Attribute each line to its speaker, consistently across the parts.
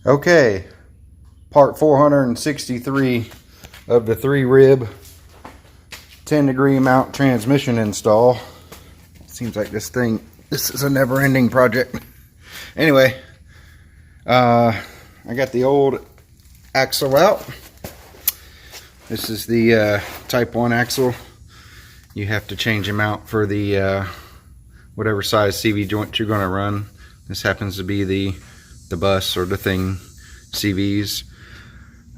Speaker 1: Okay, part 463 of the 3-rib 10-degree mount transmission install. Seems like this is a never-ending project. Anyway, I got the old axle out. This is the type 1 axle. You have to change them out for the whatever size CV joint you're going to run. This happens to be the bus or the thing CVs.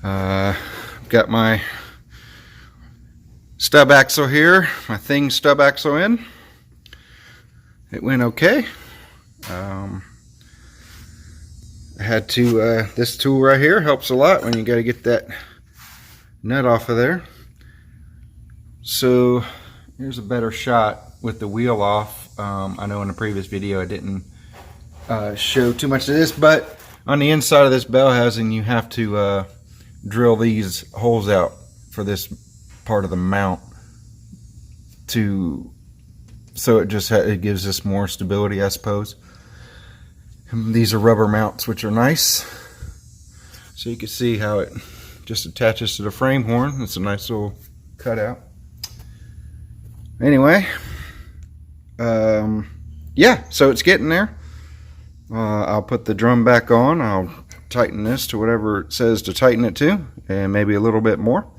Speaker 1: Got my stub axle here, my thing stub axle in. It went okay. I had to, this tool right here helps a lot when you got to get that nut off of there. So here's a better shot with the wheel off. I know in the previous video I didn't show too much of this, but on the inside of this bell housing you have to drill these holes out for this part of the mount so it gives us more stability, I suppose. And these are rubber mounts, which are nice. So you can see how it just attaches to the frame horn. It's a nice little cutout. Anyway, yeah, so it's getting there. I'll put the drum back on. I'll tighten this to whatever it says to tighten it to, and maybe a little bit more.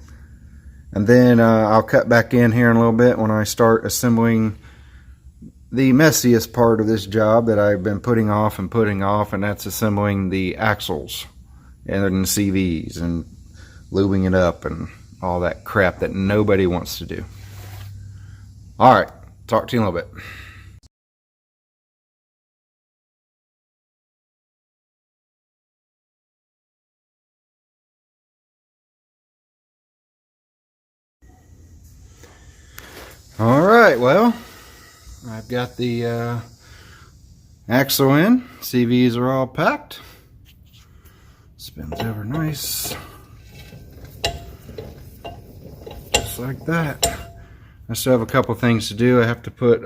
Speaker 1: And then I'll cut back in here in a little bit when I start assembling the messiest part of this job that I've been putting off, and that's assembling the axles and the CVs and lubing it up and all that crap that nobody wants to do. Alright, talk to you in a little bit. Alright, well, I've got the axle in. CVs are all packed. Spins over nice. Just like that. I still have a couple things to do. I have to put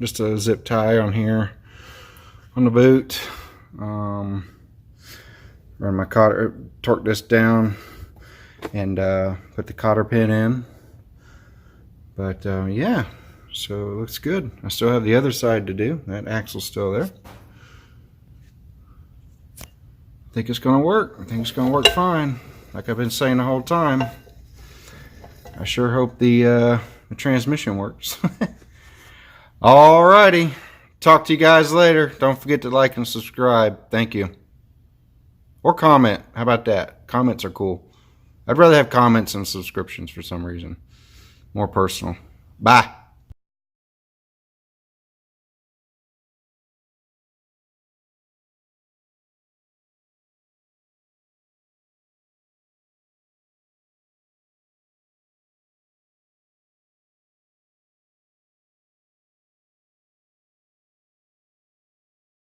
Speaker 1: just a zip tie on here on the boot. Run my cotter, torque this down, and put the cotter pin in. But yeah, so it looks good. I still have the other side to do. That axle's still there. I think it's gonna work. I think it's gonna work fine, like I've been saying the whole time. I sure hope the transmission works. Alrighty, talk to you guys later. Don't forget to like and subscribe. Thank you. Or comment. How about that? Comments are cool. I'd rather have comments than subscriptions for some reason. More personal. Bye.